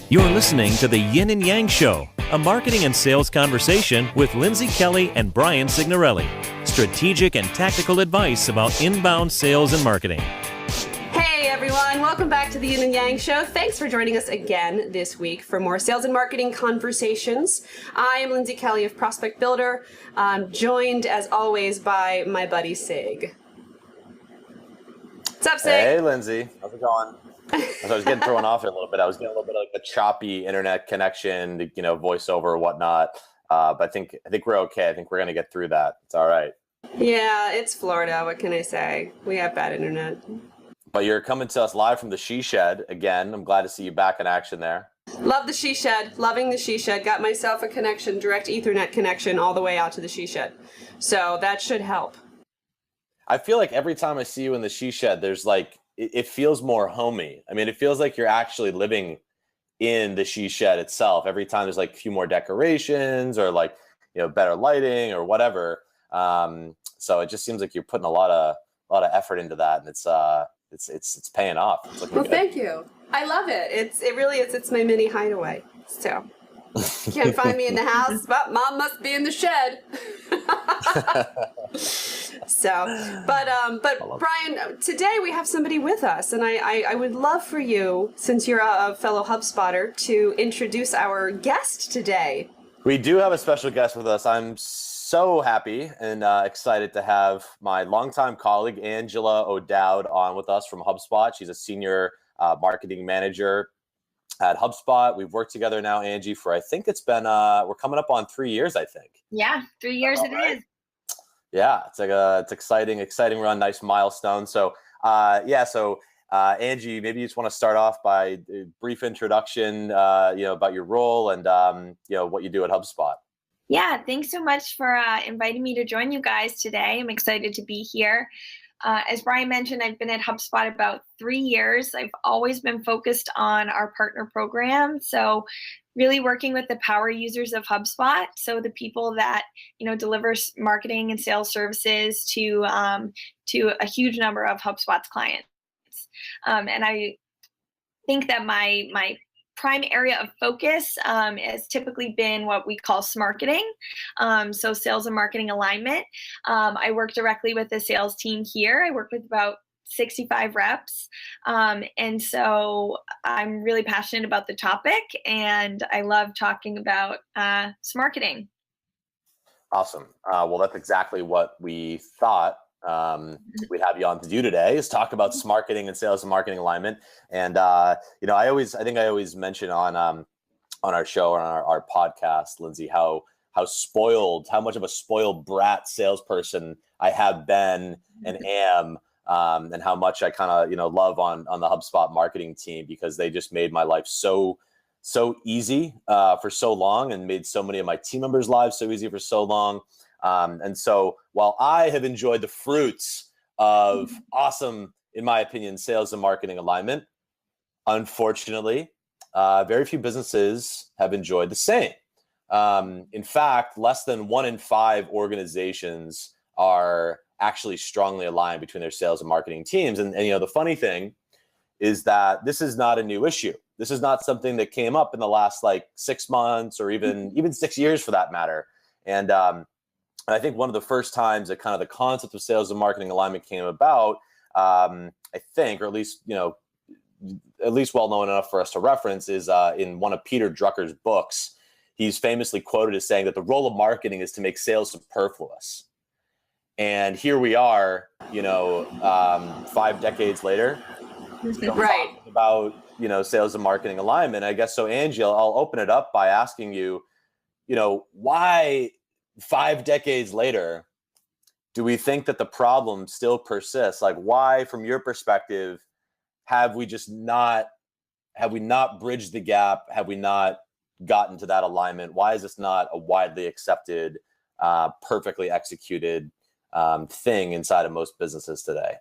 You're listening to the Yin and Yang Show, a marketing and sales conversation with Lindsay Kelly and Brian Signorelli. Strategic and tactical advice about inbound sales and marketing. Hey everyone, welcome back to the Yin and Yang Show. Thanks for joining us again this week for more sales and marketing conversations. I am Lindsay Kelly of Prospect Builder, joined as always by my buddy Sig. What's up, Sig? Hey Lindsay, how's it going? So I was getting thrown off a little bit. I was getting a little bit of like a choppy internet connection, voiceover or whatnot. But I think we're okay. I think we're gonna get through that. It's all right. Yeah, it's Florida. What can I say? We have bad internet. But you're coming to us live from the She Shed again. I'm glad to see you back in action there. Love the She Shed. Loving the She Shed. Got myself a connection, direct Ethernet connection all the way out to the She Shed. So that should help. I feel like every time I see you in the She Shed, there's like, it feels more homey. I mean, it feels like you're actually living in the She Shed itself. Every time there's like a few more decorations or like, better lighting or whatever. So it just seems like you're putting a lot of effort into that, and it's paying off. It's looking good. Thank you. I love it. It really is. It's my mini hideaway. So you can't find me in the house, but Mom must be in the shed. But Brian, today we have somebody with us, and I would love for you, since you're a fellow HubSpotter, to introduce our guest today. We do have a special guest with us. I'm so happy and excited to have my longtime colleague, Angela O'Dowd, on with us from HubSpot. She's a senior marketing manager at HubSpot. We've worked together now, Angie, for I think it's been, we're coming up on 3 years, I think. Yeah, 3 years it is. Yeah, it's exciting run, nice milestone. So Angie, maybe you just want to start off by a brief introduction, about your role and what you do at HubSpot. Yeah, thanks so much for inviting me to join you guys today. I'm excited to be here. As Brian mentioned, I've been at HubSpot about 3 years. I've always been focused on our partner program. So really working with the power users of HubSpot. So the people that, deliver marketing and sales services to a huge number of HubSpot's clients. And I think that my prime area of focus has typically been what we call Smarketing, so sales and marketing alignment. I work directly with the sales team here. I work with about 65 reps, and so I'm really passionate about the topic, and I love talking about Smarketing. Awesome. Well, that's exactly what we thought we'd have you on to do today, is talk about Smarketing and sales and marketing alignment. And I think I always mention on our show or on our podcast, Lindsay, how much of a spoiled brat salesperson I have been and am, and how much I kind of love on the HubSpot marketing team, because they just made my life so easy for so long, and made so many of my team members' lives so easy for so long. And so while I have enjoyed the fruits of awesome, in my opinion, sales and marketing alignment, unfortunately, very few businesses have enjoyed the same. In fact, less than 1 in 5 organizations are actually strongly aligned between their sales and marketing teams. And the funny thing is that this is not a new issue. This is not something that came up in the last 6 months or even 6 years for that matter. And I think one of the first times that kind of the concept of sales and marketing alignment came about, I think, or at least well known enough for us to reference, is in one of Peter Drucker's books. He's famously quoted as saying that the role of marketing is to make sales superfluous. And here we are, 5 decades later, Right. talking about sales and marketing alignment. I guess so, Angie, I'll open it up by asking you, why 5 decades later do we think that the problem still persists? Like, why, from your perspective, have we not bridged the gap? Have we not gotten to that alignment? Why is this not a widely accepted, perfectly executed thing inside of most businesses today?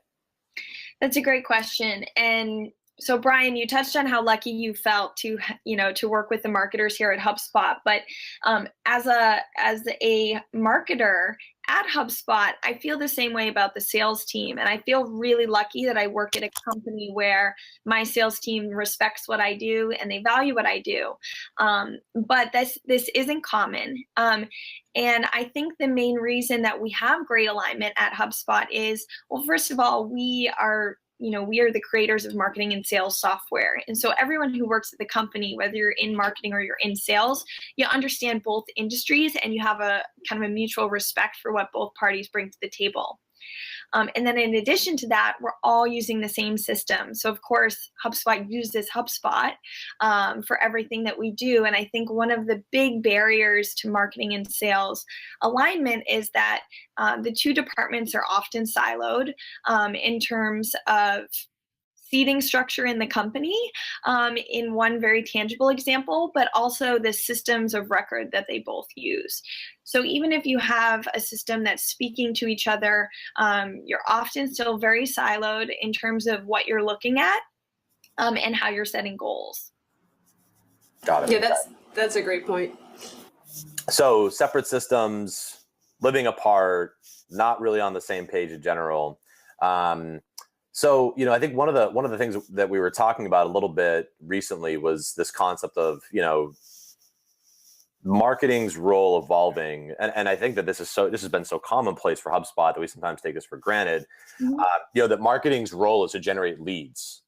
That's a great question. And so, Brian, you touched on how lucky you felt to work with the marketers here at HubSpot. But as a marketer at HubSpot, I feel the same way about the sales team. And I feel really lucky that I work at a company where my sales team respects what I do and they value what I do. But this isn't common. And I think the main reason that we have great alignment at HubSpot is, well, first of all, we are the creators of marketing and sales software. And so everyone who works at the company, whether you're in marketing or you're in sales, you understand both industries and you have a kind of a mutual respect for what both parties bring to the table. And then in addition to that, we're all using the same system. So of course, HubSpot uses HubSpot for everything that we do. And I think one of the big barriers to marketing and sales alignment is that the two departments are often siloed in terms of seating structure in the company, in one very tangible example, but also the systems of record that they both use. So even if you have a system that's speaking to each other, you're often still very siloed in terms of what you're looking at and how you're setting goals. Got it. Yeah, that's a great point. So separate systems, living apart, not really on the same page in general. So, I think one of the things that we were talking about a little bit recently was this concept of, marketing's role evolving. And I think that this has been so commonplace for HubSpot that we sometimes take this for granted, that marketing's role is to generate leads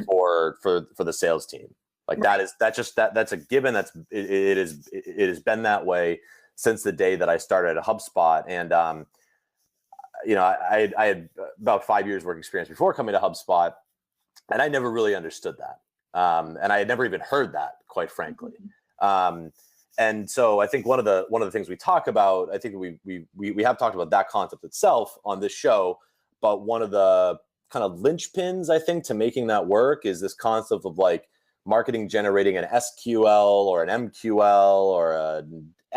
for the sales team. Like right. That's a given. It has been that way since the day that I started at HubSpot. And, I had about 5 years work experience before coming to HubSpot, and I never really understood that. And I had never even heard that, quite frankly. And so I think one of the things we talk about, I think we have talked about that concept itself on this show, but one of the kind of linchpins, I think, to making that work is this concept of like marketing generating an SQL or an MQL or a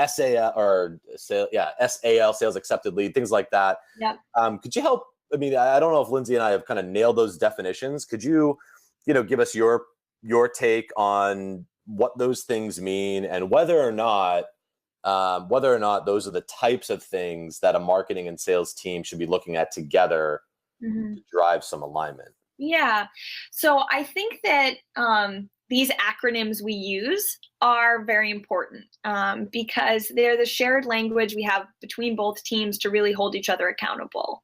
SAL or SAL, sales accepted lead, things like that. Yeah. Could you help? I mean, I don't know if Lindsay and I have kind of nailed those definitions. Could you, give us your take on what those things mean and whether or not those are the types of things that a marketing and sales team should be looking at together to drive some alignment? Yeah. So I think that these acronyms we use are very important because they're the shared language we have between both teams to really hold each other accountable.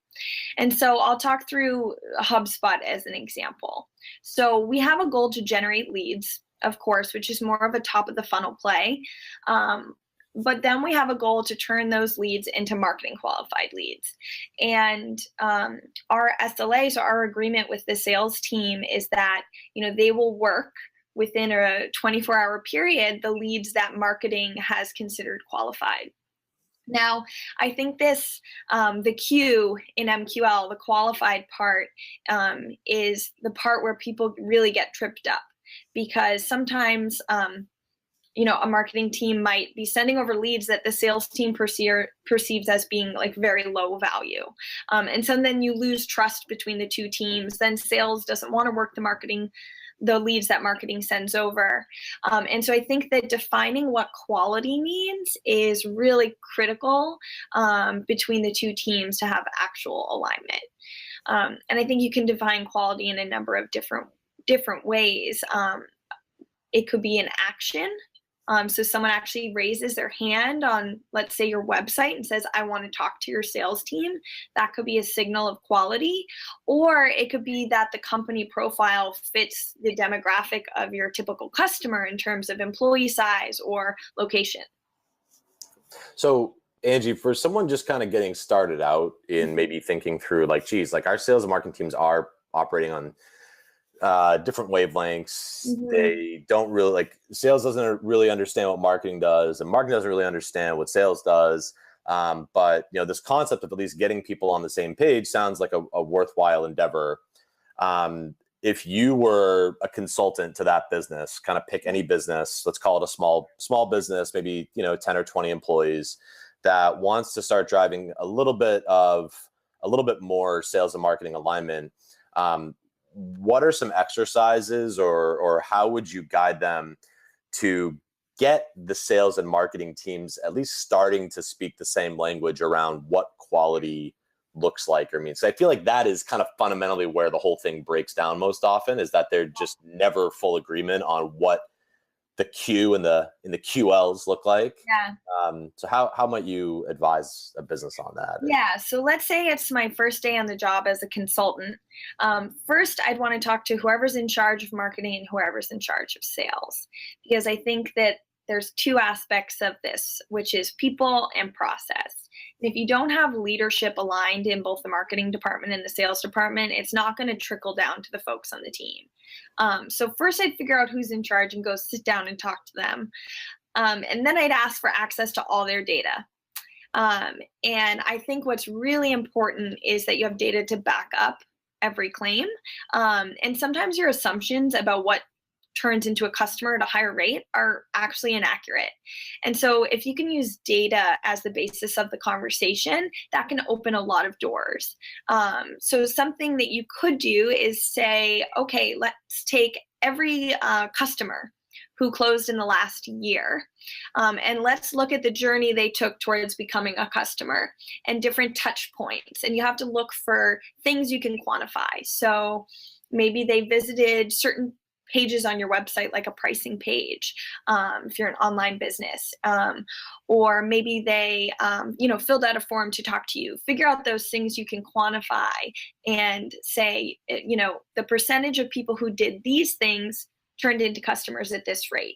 And so I'll talk through HubSpot as an example. So we have a goal to generate leads, of course, which is more of a top of the funnel play. But then we have a goal to turn those leads into marketing qualified leads. And our SLA, so our agreement with the sales team, is that they will work within a 24-hour period the leads that marketing has considered qualified. Now, I think this, the Q in MQL, the qualified part, is the part where people really get tripped up, because sometimes a marketing team might be sending over leads that the sales team perceives as being like very low value. And so then you lose trust between the two teams. Then sales doesn't want to work the leads that marketing sends over. And so I think that defining what quality means is really critical between the two teams to have actual alignment. And I think you can define quality in a number of different ways. It could be an action. So someone actually raises their hand on, let's say, your website and says, I want to talk to your sales team. That could be a signal of quality. Or it could be that the company profile fits the demographic of your typical customer in terms of employee size or location. So Angie, for someone just kind of getting started out in maybe thinking through like, geez, like our sales and marketing teams are operating on different wavelengths. They don't really sales doesn't really understand what marketing does, and marketing doesn't really understand what sales does. But this concept of at least getting people on the same page sounds like a worthwhile endeavor. If you were a consultant to that business, kind of pick any business, let's call it a small business, maybe 10 or 20 employees, that wants to start driving a little bit more sales and marketing alignment. What are some exercises or how would you guide them to get the sales and marketing teams at least starting to speak the same language around what quality looks like or means. So I feel like that is kind of fundamentally where the whole thing breaks down most often, is that they're just never full agreement on what the Q and the QLs look like. Yeah. So how might you advise a business on that? Yeah. So let's say it's my first day on the job as a consultant. First, I'd want to talk to whoever's in charge of marketing and whoever's in charge of sales, because I think that there's two aspects of this, which is people and process. And if you don't have leadership aligned in both the marketing department and the sales department, it's not going to trickle down to the folks on the team. So first I'd figure out who's in charge and go sit down and talk to them. And then I'd ask for access to all their data. And I think what's really important is that you have data to back up every claim. And sometimes your assumptions about what turns into a customer at a higher rate are actually inaccurate. And so if you can use data as the basis of the conversation, that can open a lot of doors. So something that you could do is say, okay, let's take every customer who closed in the last year, and let's look at the journey they took towards becoming a customer and different touch points. And you have to look for things you can quantify. So maybe they visited certain pages on your website, like a pricing page, if you're an online business, or maybe they, filled out a form to talk to you. Figure out those things you can quantify and say, the percentage of people who did these things turned into customers at this rate.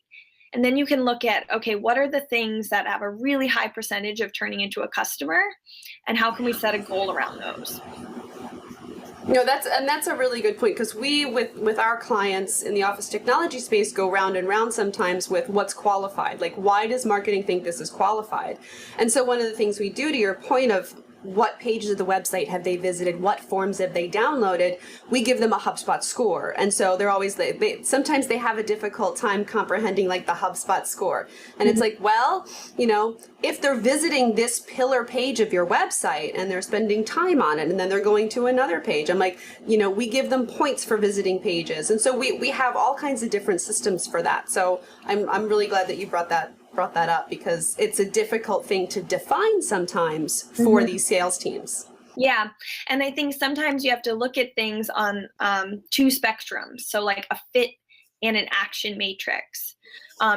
And then you can look at, okay, what are the things that have a really high percentage of turning into a customer, and how can we set a goal around those? That's a really good point, because we, with our clients in the office technology space, go round and round sometimes with what's qualified. Like, why does marketing think this is qualified? And so one of the things we do, to your point of what pages of the website have they visited, what forms have they downloaded, we give them a HubSpot score. And so they're always, sometimes they have a difficult time comprehending like the HubSpot score. And it's like, well, if they're visiting this pillar page of your website and they're spending time on it, and then they're going to another page, I'm like, we give them points for visiting pages. And so we have all kinds of different systems for that. So I'm really glad that you brought that up, because it's a difficult thing to define sometimes for these sales teams. Yeah. And I think sometimes you have to look at things on two spectrums. So like a fit and an action matrix.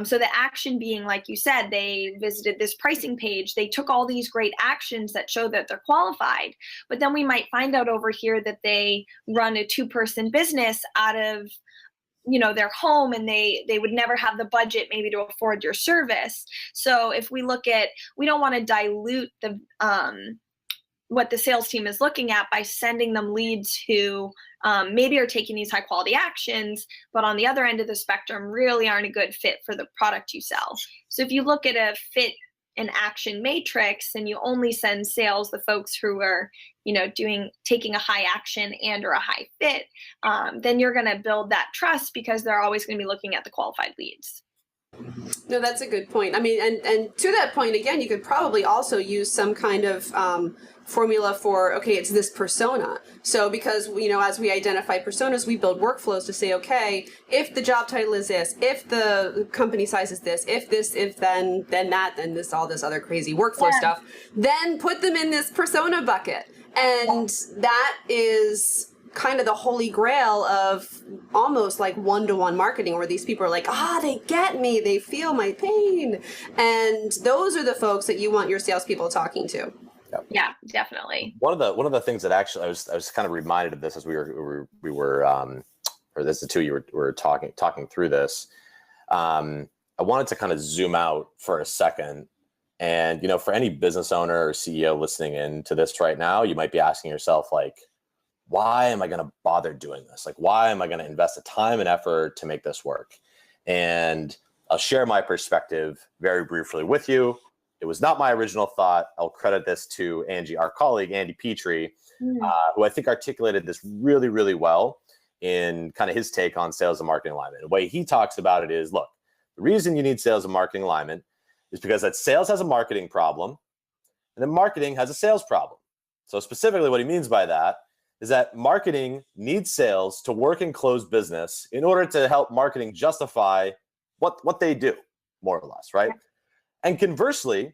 So the action being, like you said, they visited this pricing page, they took all these great actions that show that they're qualified, but then we might find out over here that they run a 2-person business out of their home, and they would never have the budget maybe to afford your service. So if we don't want to dilute the what the sales team is looking at by sending them leads who maybe are taking these high quality actions, but on the other end of the spectrum really aren't a good fit for the product you sell. So if you look at a fit and action matrix, and you only send sales the folks who are taking a high action and or a high fit, then you're going to build that trust, because they're always going to be looking at the qualified leads. No, that's a good point. I mean, and to that point, again, you could probably also use some kind of formula for, okay, it's this persona. So because, as we identify personas, we build workflows to say, okay, if the job title is this, if the company size is this, if this, if then that, then this, all this other crazy workflow stuff, then put them in this persona bucket. And that is kind of the holy grail of almost like one-to-one marketing, where these people are like, they get me, they feel my pain. And those are the folks that you want your salespeople talking to. Yeah, definitely. One of the things that actually I was kind of reminded of this as we were or this is the two you were talking through this. I wanted to kind of zoom out for a second, and for any business owner or CEO listening in to this right now, you might be asking yourself, like, why am I going to bother doing this? Like, why am I going to invest the time and effort to make this work? And I'll share my perspective very briefly with you. It was not my original thought. I'll credit this to Angie, our colleague, Andy Petrie, who I think articulated this really, really well in kind of his take on sales and marketing alignment. The way he talks about it is, look, the reason you need sales and marketing alignment is because that sales has a marketing problem, and then marketing has a sales problem. So specifically what he means by that is that marketing needs sales to work and close business in order to help marketing justify what they do. more or less, right? And conversely,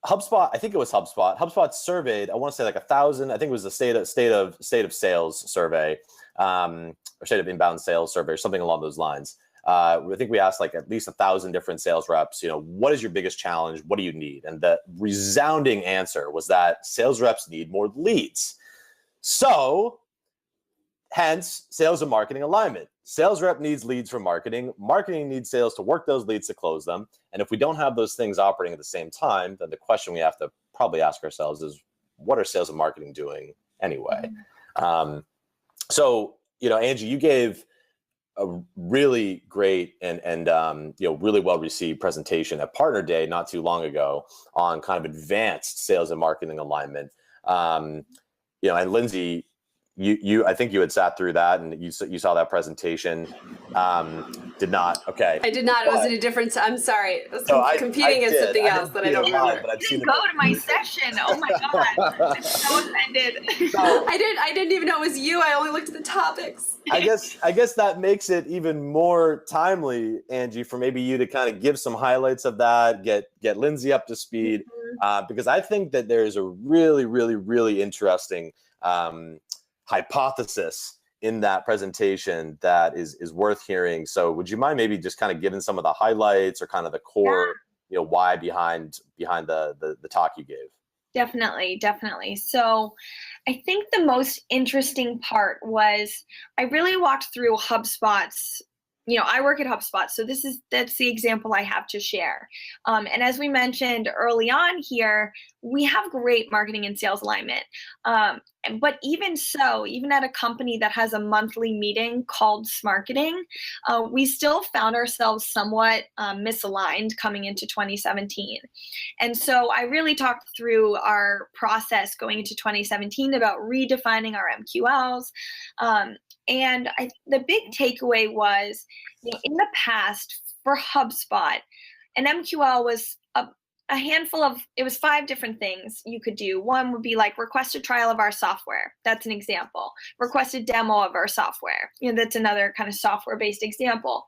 HubSpot, I think it was HubSpot surveyed, I want to say like 1,000, I think it was the state of sales survey, or state of inbound sales survey, or something along those lines. I think we asked like at least 1,000 different sales reps, what is your biggest challenge? What do you need? And the resounding answer was that sales reps need more leads. So hence sales and marketing alignment. Sales rep needs leads from marketing. Marketing needs sales to work those leads to close them. And if we don't have those things operating at the same time, then the question we have to probably ask ourselves is, what are sales and marketing doing anyway? So, Angie, you gave a really great and really well received presentation at Partner Day not too long ago on kind of advanced sales and marketing alignment. And Lindsay, I think you had sat through that and you saw that presentation. Did not. Okay. I did not. It was in a different. I'm sorry. It was competing against something else that I don't remember. But you didn't go to my session. Oh my God. I'm so offended. I didn't even know it was you. I only looked at the topics. I guess that makes it even more timely, Angie, for maybe you to kind of give some highlights of that, get Lindsay up to speed, because I think that there's a really, really, really interesting hypothesis in that presentation that is worth hearing. So would you mind maybe just kind of giving some of the highlights or kind of the core, why behind the talk you gave? Definitely. So I think the most interesting part was I really walked through HubSpot's, I work at HubSpot, so that's the example I have to share. And as we mentioned early on here, we have great marketing and sales alignment. But even so, even at a company that has a monthly meeting called Smarketing, we still found ourselves somewhat misaligned coming into 2017. And so I really talked through our process going into 2017 about redefining our MQLs. And the big takeaway was, in the past for HubSpot, an MQL was a handful of, it was 5 different things you could do. One would be like request a trial of our software. That's an example. Request a demo of our software. That's another kind of software-based example.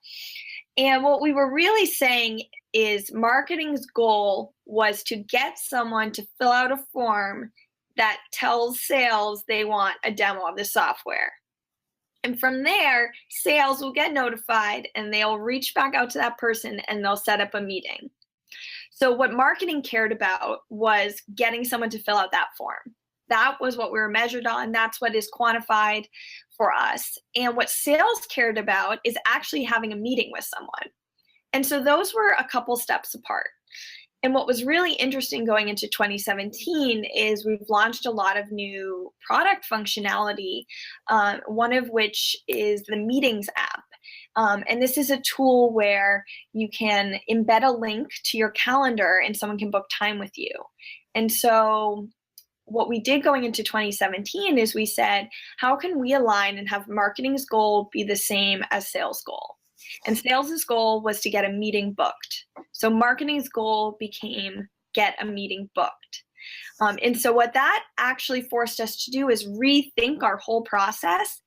And what we were really saying is marketing's goal was to get someone to fill out a form that tells sales they want a demo of the software. And from there, sales will get notified and they'll reach back out to that person and they'll set up a meeting. So what marketing cared about was getting someone to fill out that form. That was what we were measured on. That's what is quantified for us. And what sales cared about is actually having a meeting with someone. And so those were a couple steps apart. And what was really interesting going into 2017 is we've launched a lot of new product functionality, one of which is the Meetings app. And this is a tool where you can embed a link to your calendar and someone can book time with you. And so what we did going into 2017 is we said, how can we align and have marketing's goal be the same as sales goal? And sales's goal was to get a meeting booked. So marketing's goal became get a meeting booked. And so what that actually forced us to do is rethink our whole process.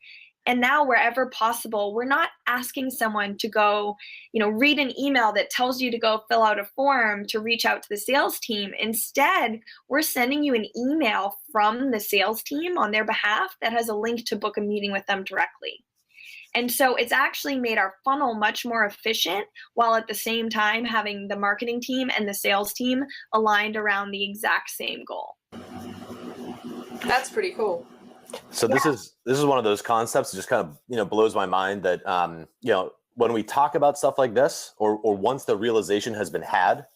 And now wherever possible, we're not asking someone to go, read an email that tells you to go fill out a form to reach out to the sales team. Instead, we're sending you an email from the sales team on their behalf that has a link to book a meeting with them directly. And so it's actually made our funnel much more efficient while at the same time having the marketing team and the sales team aligned around the exact same goal. That's pretty cool. So this is one of those concepts that just kind of, blows my mind that, when we talk about stuff like this or once the realization has been had,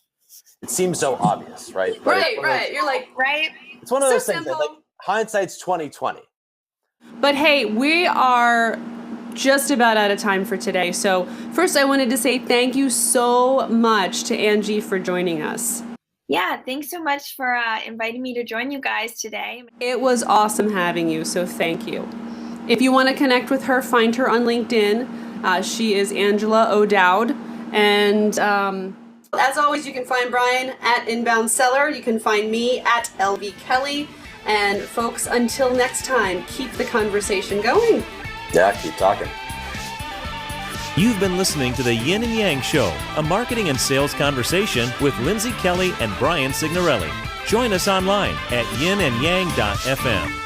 it seems so obvious, right? Right. You're like, right. It's one of those things that, like, hindsight's 2020. But hey, we are just about out of time for today. So first I wanted to say thank you so much to Angie for joining us. Yeah, thanks so much for inviting me to join you guys today. It was awesome having you, so thank you. If you want to connect with her, find her on LinkedIn. She is Angela O'Dowd. And as always, you can find Brian at Inbound Seller. You can find me at LV Kelly. And folks, until next time, keep the conversation going. Yeah, keep talking. You've been listening to the Yin and Yang Show, a marketing and sales conversation with Lindsay Kelly and Brian Signorelli. Join us online at yinandyang.fm.